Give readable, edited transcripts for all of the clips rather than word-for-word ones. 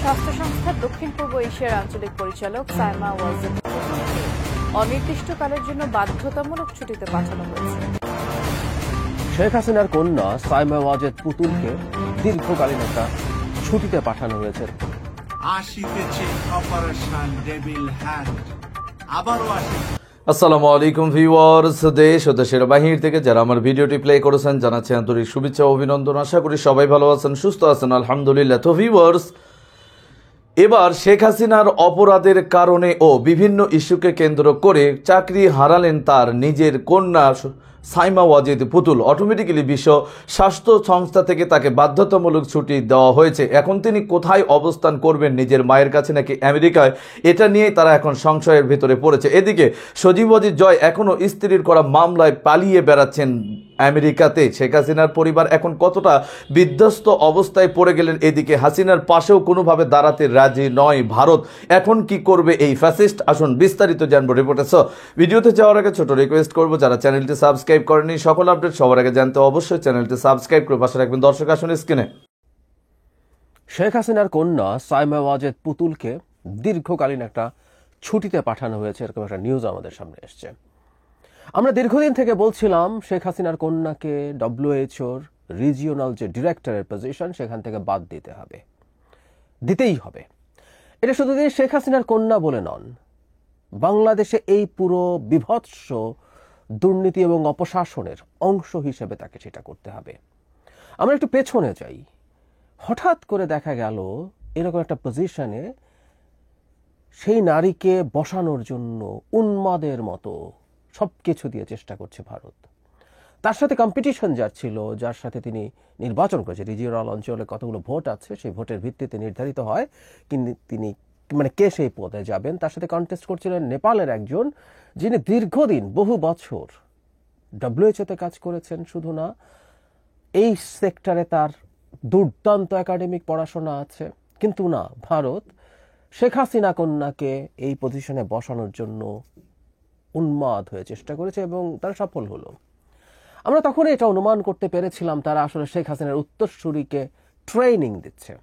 স্বাস্থ্য সংস্থার দক্ষিণ পূর্ব এশিয়ার আঞ্চলিক পরিচালক সাইমা ওয়াজেদ পুতুলকে অনির্দিষ্টকালের জন্য বাধ্যতামূলক ছুটিতে পাঠানো হয়েছে। শেখ হাসিনার কন্যা সাইমা ওয়াজেদ পুতুলকে দীর্ঘকালীন একটা ছুটিতে পাঠানো হয়েছে। আসসালামু আলাইকুম ভিউয়ার্স, দেশ ও দেশের বাহির থেকে যারা আমার ভিডিওটি প্লে করেছেন জানাচ্ছি আন্তরিক শুভেচ্ছা ও অভিনন্দন। আশা করি সবাই ভালো আছেন, সুস্থ আছেন, আলহামদুলিল্লাহ। তো ভিউয়ার্স, এবার শেখ হাসিনার অপরাধের কারণে ও বিভিন্ন ইস্যুকে কেন্দ্র করে চাকরি হারালেন তার নিজের কন্যা সাইমা ওয়াজেদ পুতুল। অটোমেটিক্যালি বিশ্ব স্বাস্থ্য সংস্থা থেকে তাকে বাধ্যতামূলক ছুটি দেওয়া হয়েছে। এখন তিনি কোথায় অবস্থান করবেন, নিজের মায়ের কাছে নাকি আমেরিকায়, এটা নিয়েই তারা এখন সংশয়ের ভিতরে পড়েছে। এদিকে সজীব ওয়াজিদ জয় এখনও স্ত্রীর করা মামলায় পালিয়ে বেড়াচ্ছেন আমেরিকাতে। শেখ হাসিনার পরিবার এখন কতটা বিধ্বস্ত অবস্থায় পড়ে গেলেন। এদিকে হাসিনার পাশেও কোনোভাবে দাঁড়াতে রাজি নয় ভারত। এখন কি করবে এই ফ্যাসিস্ট? আসুন বিস্তারিত জানবো রিপোর্টে। ভিডিওতে যাওয়ার আগে ছোট রিকোয়েস্ট করবো, যারা চ্যানেলটি সাবস্ক্রাইব করেনি সকল আপডেট সবার আগে জানতে অবশ্যই চ্যানেলটি সাবস্ক্রাইব করে পাশে রাখবেন। দর্শক আসুন স্ক্রিনে। শেখ হাসিনার কন্যা সাইমা ওয়াজেদ পুতুলকে দীর্ঘকালীন একটা ছুটিতে পাঠানো হয়েছে, এরকম একটা নিউজ আমাদের সামনে এসছে। আমরা দীর্ঘদিন থেকে বলছিলাম শেখ হাসিনার কন্যাকে ডব্লিউএইচওর রিজিওনাল যে ডিরেক্টরের পজিশন সেখান থেকে বাদ দিতেই হবে। এটা শুধু শেখ হাসিনার কন্যা বলে নন, বাংলাদেশে এই পুরো বিভৎস দুর্নীতি এবং অপশাসনের অংশ হিসেবে তাকে সেটা করতে হবে। আমরা একটু পেছনে যাই। হঠাৎ করে দেখা গেল এরকম একটা পজিশনে সেই নারীকে বসানোর জন্য উন্মাদের মতো সব কিছু দিয়ে চেষ্টা করছে ভারত। তার সাথে কম্পিটিশন যার ছিল, যার সাথে তিনি নির্বাচন করেছে, রিজিওনাল অঞ্চলে কতগুলো ভোট আছে, সেই ভোটের ভিত্তিতে নির্ধারিত হয় কিন্তু তিনি কে সেই পদে যাবেন। তার সাথে কন্টেস্ট করছিলেন নেপালের একজন, যিনি দীর্ঘদিন বহু বছর ডব্লিউএইচওতে কাজ করেছেন। শুধু না, এই সেক্টরে তার দুর্দান্ত একাডেমিক পড়াশোনা আছে। কিন্তু না, ভারত শেখ হাসিনা কন্যাকে এই পজিশনে বসানোর জন্য উন্মাদ হয়ে চেষ্টা করেছে এবং তারা সফল হলো। আমরা তখন এটা অনুমান করতে পেরেছিলাম তারা আসলে শেখ হাসিনার উত্তরসূরিকে ট্রেনিং দিচ্ছে।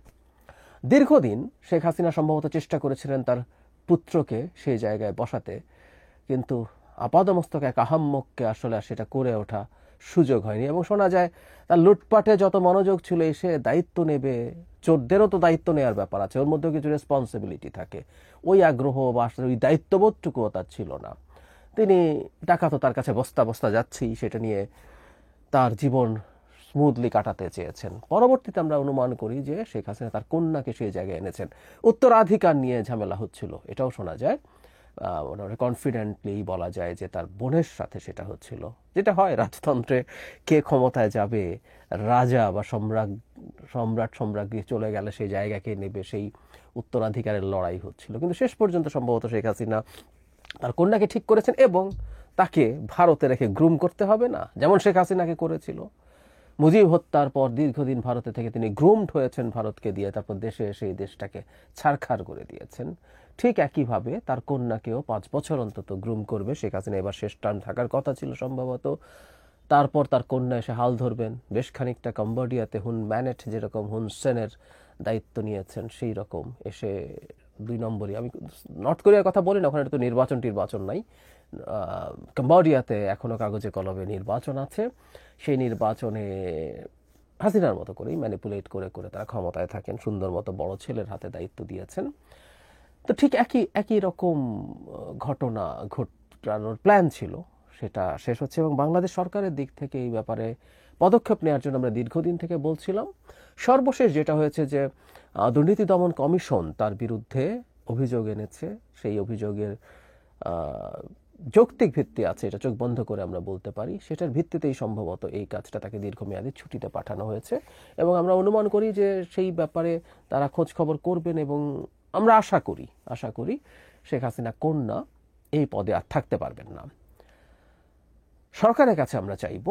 দীর্ঘদিন শেখ হাসিনা সম্ভবত চেষ্টা করেছিলেন তার পুত্রকে সেই জায়গায় বসাতে, কিন্তু আপাদমস্তক এক আহাম্মককে আসলে সেটা করে ওঠা সুযোগ হয়নি। এবং শোনা যায় তার লুটপাটে যত মনোযোগ ছিল, এসে দায়িত্ব নেবে, চোরদেরও তো দায়িত্ব নেওয়ার ব্যাপার আছে, ওর মধ্যেও কিছু রেসপন্সিবিলিটি থাকে, ওই আগ্রহ বা আসলে ওই দায়িত্ববোধটুকুও তার ছিল না। তিনি টাকা তো তার কাছে বস্তা বস্তা যাচ্ছেই, সেটা নিয়ে তার জীবন স্মুথলি কাটাতে চেয়েছেন। পরবর্তীতে আমরা অনুমান করি যে শেখ হাসিনা তার কন্যাকে সেই জায়গায় এনেছেন। উত্তরাধিকার নিয়ে ঝামেলা হচ্ছিল, এটাও শোনা যায়। কনফিডেন্টলি বলা যায় যে তার বোনের সাথে সেটা হচ্ছিল, যেটা হয় রাজতন্ত্রে। কে ক্ষমতায় যাবে, রাজা বা সম্রাজ্ঞী চলে গেলে সেই জায়গাকে নেবে, সেই উত্তরাধিকারের লড়াই হচ্ছিল। কিন্তু শেষ পর্যন্ত সম্ভবত শেখ হাসিনা তার কন্যাকে ঠিক করেছেন এবং তাকে ভারতে রেখে গ্রুম করতে হবে না, যেমন শেখ হাসিনাকে করেছিল। মুজিব হত্যার পর দীর্ঘদিন ভারতে থেকে তিনি গ্রুমড হয়েছেন ভারতকে দিয়ে, তারপর দেশে এসে এই দেশটাকে ছারখার করে দিয়েছেন। ঠিক একইভাবে তার কন্যাকেও 5 বছর অন্তত গ্রুম করবে। শেখ হাসিনা এবার শেষ টার্ম থাকার কথা ছিল সম্ভবত। তারপর তার কন্যা এসে হাল ধরবেন। বেশ খানিকটা কম্বোডিয়াতে হুন ম্যানেট যেরকম হুন সেনের দায়িত্ব নিয়েছেন, সেই রকম এসে 2 নম্বরই, আমি নর্থ কোরিয়ার কথা বলি না, ওখানে তো নির্বাচন নাই। কম্বোডিয়াতে এখনো কাগজে কলমে নির্বাচন আছে। সেই নির্বাচনে হাসিনার মতো করেই ম্যানিপুলেট করে তারা ক্ষমতায় থাকেন। সুন্দর মতো বড় ছেলের হাতে দায়িত্ব দিয়েছেন। তো ঠিক একই রকম ঘটনা ঘটানোর প্ল্যান ছিল, সেটা শেষ হচ্ছে। এবং বাংলাদেশ সরকারের দিক থেকে এই ব্যাপারে পদক্ষেপ নেওয়ার জন্য আমরা দীর্ঘদিন থেকে বলছিলাম। সর্বশেষ যেটা হয়েছে যে দুর্নীতি দমন কমিশন তার বিরুদ্ধে অভিযোগ এনেছে। সেই অভিযোগের যৌক্তিক ভিত্তি আছে, এটা চোখ বন্ধ করে আমরা বলতে পারি। সেটার ভিত্তিতেই সম্ভবত এই কাজটা তাকে দীর্ঘমেয়াদী ছুটিতে পাঠানো হয়েছে। এবং আমরা অনুমান করি যে সেই ব্যাপারে তারা খোঁজ খবর করবেন এবং আমরা আশা করি শেখ হাসিনা কন্যা এই পদে আর থাকতে পারবেন না। সরকারের কাছে আমরা চাইব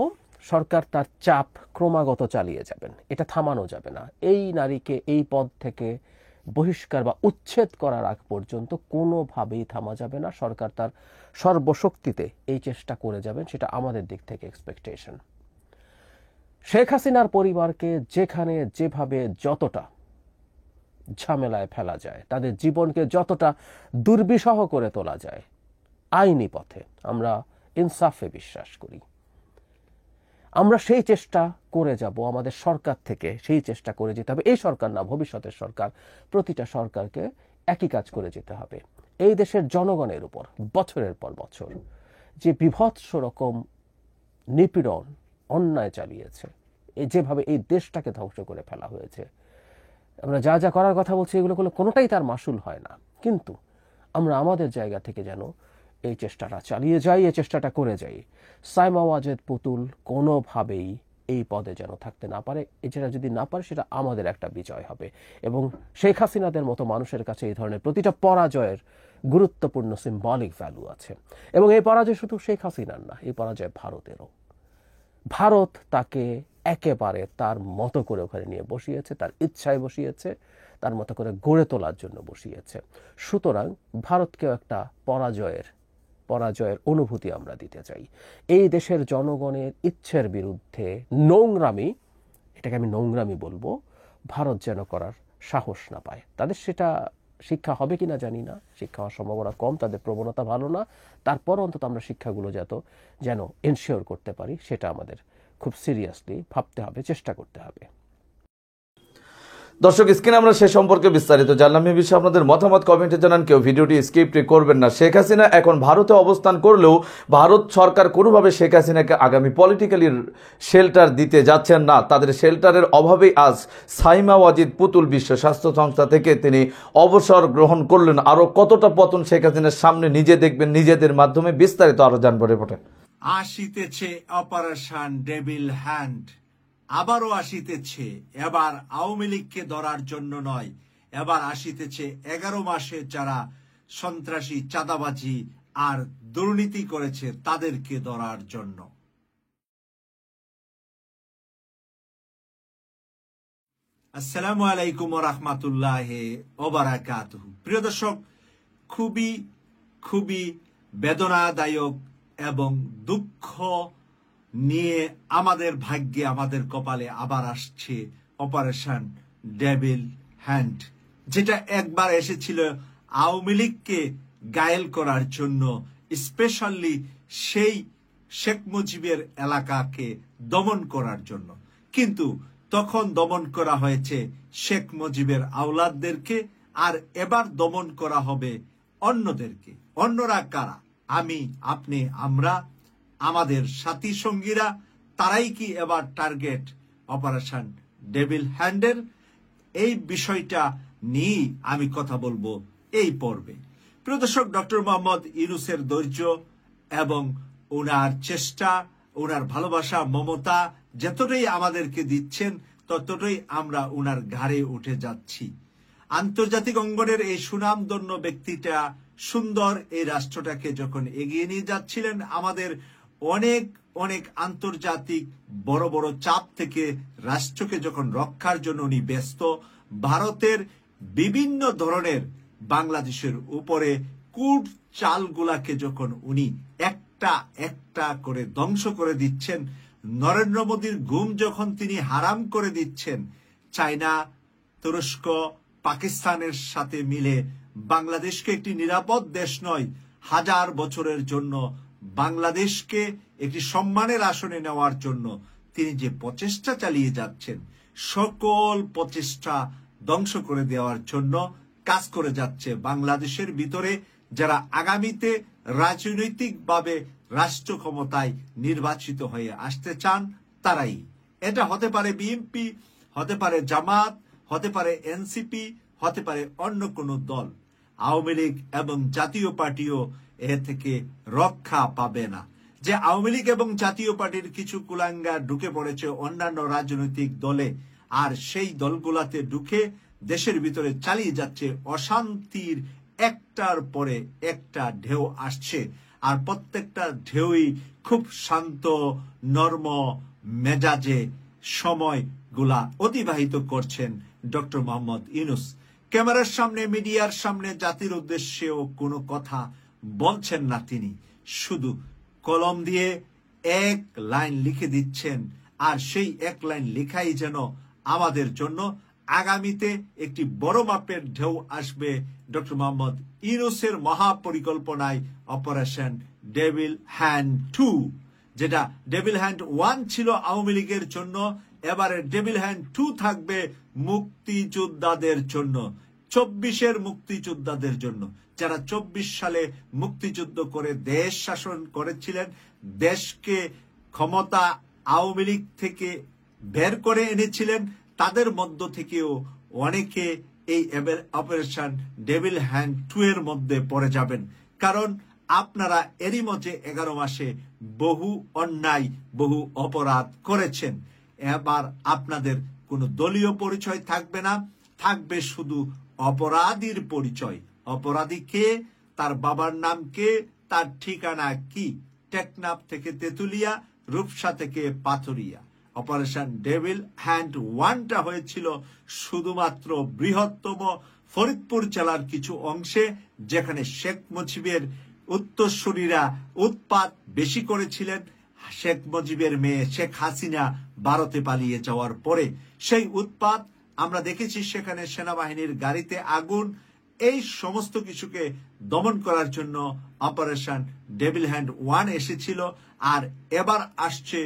সরকার তার চাপ ক্রমাগত চালিয়ে যাবেন, এটা থামানো যাবে না। এই নারীকে এই পদ থেকে বহিষ্কার বা উচ্ছেদ করার আগ পর্যন্ত কোনোভাবেই থামা যাবে না। সরকার তার সর্বশক্তিতে এই চেষ্টা করে যাবেন, সেটা আমাদের দিক থেকে এক্সপেকটেশন। শেখ হাসিনার পরিবারকে যেখানে যেভাবে যতটা ঝামেলায় ফেলা যায়, তাদের জীবনকে যতটা দুর্বিষহ করে তোলা যায় আইনি পথে। আমরা ইনসাফে বিশ্বাস করি, আমরা সেই চেষ্টা করে যাব, আমাদের সরকার থেকে সেই চেষ্টা করে যেতে হবে। এই সরকার না, ভবিষ্যতের সরকার, প্রতিটা সরকারকে একই কাজ করে যেতে হবে। এই দেশের জনগণের উপর বছরের পর বছর যে বিভৎস রকম নিপীড়ন অন্যায় চালিয়েছে, যেভাবে এই দেশটাকে ধ্বংস করে ফেলা হয়েছে, আমরা যা যা করার কথা বলছি এগুলো কোনোটাই তার মাসুল হয় না। কিন্তু আমরা আমাদের জায়গা থেকে যেন এই চেষ্টাটা চালিয়ে যাই, এই চেষ্টাটা করে যাই। সাইমা ওয়াজেদ পুতুল কোনোভাবেই এই পদে যেন থাকতে না পারে। এছাড়া যদি না পারে সেটা আমাদের একটা বিজয় হবে, এবং শেখ হাসিনাদের মতো মানুষের কাছে এই ধরনের প্রতিটা পরাজয়ের গুরুত্বপূর্ণ সিম্বলিক ভ্যালু আছে। এবং এই পরাজয় শুধু শেখ হাসিনার না, এই পরাজয় ভারতেরও। ভারত তাকে একেবারে তার মতো করে ওখানে নিয়ে বসিয়েছে, তার ইচ্ছায় বসিয়েছে, তার মতো করে গড়ে তোলার জন্য বসিয়েছে। সুতরাং ভারতকেও একটা পরাজয়ের অনুভূতি আমরা দিতে চাই। এই দেশের জনগণের ইচ্ছের বিরুদ্ধে নোংরামি, এটাকে আমি নোংরামি বলবো, ভারত যেন করার সাহস না পায়। তাদের সেটা শিক্ষা হবে কিনা জানি না, শিক্ষা হওয়ার সম্ভাবনা কম, তাদের প্রবণতা ভালো না। তারপর অন্তত আমরা শিক্ষাগুলো যেন এনশিওর করতে পারি, সেটা আমাদের খুব সিরিয়াসলি ভাবতে হবে, চেষ্টা করতে হবে। দর্শক, স্ক্রিনে আমরা সে সম্পর্কে বিস্তারিত জানলাম। এই বিষয়ে আপনাদের মতামত কমেন্টে জানান, কেউ ভিডিওটি স্কিপ করবেন না। শেখ হাসিনা এখন ভারতে অবস্থান করলেও ভারত সরকার কোনোভাবে শেখ হাসিনাকে আগামী পলিটিক্যালি শেল্টার দিতে যাচ্ছেন না। তাদের শেল্টারের অভাবেই আজ সাইমা ওয়াজেদ পুতুল বিশ্ব স্বাস্থ্য সংস্থা থেকে তিনি অবসর গ্রহণ করলেন। আরও কতটা পতন শেখ হাসিনার সামনে নিজে দেখবেন নিজেদের মাধ্যমে, বিস্তারিত আরো জানবো রিপোর্টে। আসিতেছে অপারেশন ডেভিল হ্যান্ড, আবারও আসিতেছে। এবার আওয়ামী লীগকে ধরার জন্য নয়, এবার আসিতেছে 11 মাসে যারা সন্ত্রাসী, চাঁদাবাজি আর দুর্নীতি করেছে তাদেরকে ধরার জন্য। আসসালামু আলাইকুম ওয়া রাহমাতুল্লাহি ওয়া বারাকাতুহু। প্রিয় দর্শক, খুবই বেদনাদায়ক এবং দুঃখ নিয়ে আমাদের ভাগ্যে, আমাদের কপালে আবার আসছে অপারেশন ডেভিল হ্যান্ড, যেটা একবার এসেছিল আওয়ামী লীগকে গায়েল করার জন্য, স্পেশালি সেই শেখ মুজিবের এলাকাকে দমন করার জন্য। কিন্তু তখন দমন করা হয়েছে শেখ মুজিবের আওলাদদেরকে, আর এবার দমন করা হবে অন্যদেরকে। অন্যরা কারা? আমি, আপনি, আমরা, আমাদের সাথী সঙ্গীরা, তারাই কি এবার টার্গেট অপারেশন ডেভিল হ্যান্ডের? এই বিষয়টা নিয়ে আমি কথা বলবো এই পর্বে। প্রিয় দর্শক, ডক্টর মোহাম্মদ ইউনূসের ধৈর্য এবং ওনার চেষ্টা, ওনার ভালোবাসা, মমতা যতটাই আমাদেরকে দিচ্ছেন ততটাই আমরা ওনার ঘাড়ে উঠে যাচ্ছি। আন্তর্জাতিক অঙ্গনের এই সুনামধন্য ব্যক্তিটা সুন্দর এই রাষ্ট্রটাকে যখন এগিয়ে নিয়ে যাচ্ছিলেন, আমাদের অনেক আন্তর্জাতিক বড় বড় চাপ থেকে রাষ্ট্রকে যখন রক্ষার জন্য উনি ব্যস্ত, ভারতের বিভিন্ন ধরনের বাংলাদেশের উপরে কূট চালগুলাকে যখন উনি একটা একটা করে ধ্বংস করে দিচ্ছেন, নরেন্দ্র মোদীর ঘুম যখন তিনি হারাম করে দিচ্ছেন, চায়না, তুরস্ক, পাকিস্তানের সাথে মিলে বাংলাদেশকে একটি নিরাপদ দেশ নয়, 1000 বছরের জন্য বাংলাদেশকে একটি সম্মানের আসনে নেওয়ার জন্য তিনি যে প্রচেষ্টা চালিয়ে যাচ্ছেন, সকল প্রচেষ্টা ধ্বংস করে দেওয়ার জন্য কাজ করে যাচ্ছে বাংলাদেশের ভিতরে যারা আগামীতে রাজনৈতিকভাবে রাষ্ট্র ক্ষমতায় নির্বাচিত হয়ে আসতে চান তারাই। এটা হতে পারে বিএনপি, হতে পারে জামাত, হতে পারে এনসিপি, হতে পারে অন্য কোনো দল। আওয়ামী লীগ এবং জাতীয় পার্টিও এ থেকে রক্ষা পাবে না। যে আওয়ামী লীগ এবং জাতীয় পার্টির কিছু কুলাঙ্গার ঢুকে পড়েছে অন্যান্য রাজনৈতিক দলে, আর সেই দলগুলাতে ঢুকে দেশের ভিতরে চালিয়ে যাচ্ছে অশান্তির একটার পরে একটা ঢেউ আসছে, আর প্রত্যেকটা ঢেউই খুব শান্ত নরম মেজাজে সময়গুলা অতিবাহিত করছেন ডক্টর মোহাম্মদ ইউনূস। ক্যামেরার সামনে, মিডিয়ার সামনে জাতির উদ্দেশ্যেও কোনো কথা বলছেন না তিনি, শুধু কলম দিয়ে এক লাইন লিখে দিচ্ছেন, আর সেই এক লাইন লেখাই যেন আমাদের জন্য আগামীতে একটি বড় মাপের ঢেউ আসবে ডক্টর মোহাম্মদ ইউনূসের মহাপরিকল্পনায় অপারেশন ডেভিল হ্যান্ড 2, যেটা ডেভিল হ্যান্ড 1 ছিল আওয়ামী লীগের জন্য, এবারে ডেভিল হ্যান্ড 2 থাকবে মুক্তিযোদ্ধাদের জন্য, 24-এর মুক্তিযোদ্ধাদের জন্য, যারা 24 সালে মুক্তিযুদ্ধ করে দেশ শাসন করেছিলেন, দেশকে ক্ষমতা আওয়ামী লীগ থেকে বের করে এনেছিলেন। তাদের মধ্য থেকেও অনেকে এই অপারেশন ডেভিল হ্যান্ড 2 এর মধ্যে পড়ে যাবেন, কারণ আপনারা এরই মধ্যে 11 মাসে বহু অন্যায়, বহু অপরাধ করেছেন। এবার আপনাদের কোনো দলীয় পরিচয় থাকবে না, থাকবে শুধু অপরাধীর পরিচয়। অপরাধী কে, তার বাবার নাম কে, তার ঠিকানা কি, টেকনাফ থেকে তেতুলিয়া, রূপসা থেকে পাথুরিয়া। অপারেশন ডেভিল হ্যান্ড 1টা হয়েছিল শুধুমাত্র বৃহত্তম ফরিদপুর জেলার কিছু অংশে, যেখানে শেখ মুজিবের উত্তরসূরিরা উৎপাত বেশি করেছিলেন। শেখ মুজিবের মেয়ে শেখ হাসিনা ভারতে পালিয়ে যাওয়ার পরে সেই উৎপাত আমরা দেখেছি, সেখানে সেনাবাহিনীর গাড়িতে আগুন, এই সমস্ত কিছুকে দমন করার জন্য অপারেশন ডেভিল হ্যান্ড 1 এসেছিল। আর এবার আসছে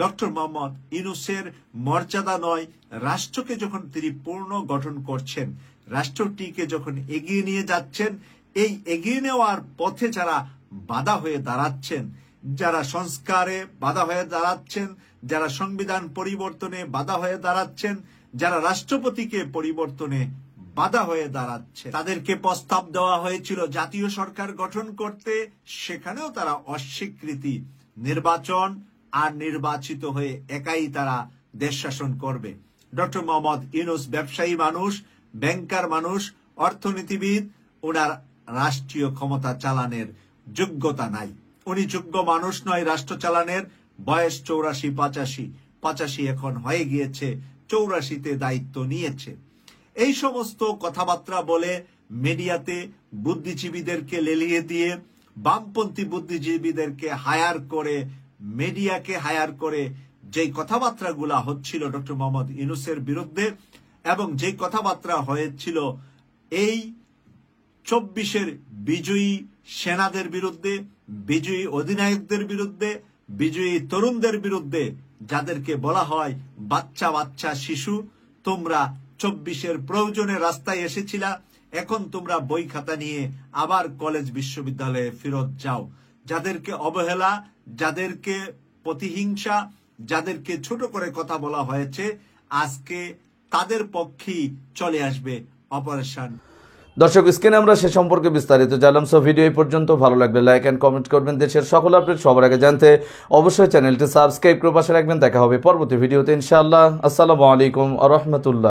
ডক্টর মোহাম্মদ ইউনূসের মর্যাদা নয়, রাষ্ট্রকে যখন তিনি পূর্ণ গঠন করছেন, রাষ্ট্রটিকে যখন এগিয়ে নিয়ে যাচ্ছেন, এই এগিয়ে নেওয়ার পথে যারা বাধা হয়ে দাঁড়াচ্ছেন, যারা সংস্কারে বাধা হয়ে দাঁড়াচ্ছেন, যারা সংবিধান পরিবর্তনে বাধা হয়ে দাঁড়াচ্ছেন, যারা রাষ্ট্রপতিকে পরিবর্তনে বাধা হয়ে দাঁড়াচ্ছে, তাদেরকে প্রস্তাব দেওয়া হয়েছিল জাতীয় সরকার গঠন করতে, সেখানেও তারা অস্বীকৃতি। নির্বাচন আর নির্বাচিত হয়ে একাই তারা দেশ শাসন করবে। ডক্টর মোহাম্মদ ইউনূস ব্যবসায়ী মানুষ, ব্যাংকার মানুষ, অর্থনীতিবিদ, ওনার রাষ্ট্রীয় ক্ষমতা চালানোর যোগ্যতা নাই। উনি যোগ্য মানুষ নয় রাষ্ট্র চালানোর। বয়স 84-85 এখন হয়ে গিয়েছে, 84-তে দায়িত্ব নিয়েছে। এই সমস্ত কথাবার্তা বলে মিডিয়াতে বুদ্ধিজীবীদেরকে লেলিয়ে দিয়ে, বামপন্থী বুদ্ধিজীবীদেরকে হায়ার করে, মিডিয়াকে হায়ার করে যেই কথাবার্তাগুলা হচ্ছিল ডক্টর মোহাম্মদ ইউনূসের বিরুদ্ধে, এবং যেই কথাবার্তা হয়েছিল এই 24-এর বিজয়ী সেনাদের বিরুদ্ধে, বিজয়ী অধিনায়কদের বিরুদ্ধে, বিজয়ী তরুণদের বিরুদ্ধে, যাদেরকে বলা হয় বাচ্চা বাচ্চা শিশু, তোমরা 24-এর প্রয়োজনে রাস্তায় এসেছিলা, এখন তোমরা বই খাতা নিয়ে আবার কলেজ বিশ্ববিদ্যালয়ে ফেরত যাও। যাদেরকে অবহেলা, যাদেরকে প্রতিহিংসা, যাদেরকে ছোট করে কথা বলা হয়েছে, আজকে তাদের পক্ষেই চলে আসবে অপারেশন। দর্শক, স্ক্রিনে আমরা সে সম্পর্কে বিস্তারিত জানলাম। সো ভিডিও এই পর্যন্ত। ভালো লাগলে লাইক এন্ড কমেন্ট করবেন। দেশের সকল আপডেট সবার আগে জানতে অবশ্যই চ্যানেলটি সাবস্ক্রাইব করে পাশে রাখবেন। দেখা হবে পরবর্তী ভিডিওতে ইনশাআল্লাহ। আসসালামু আলাইকুম ওয়া রাহমাতুল্লাহ।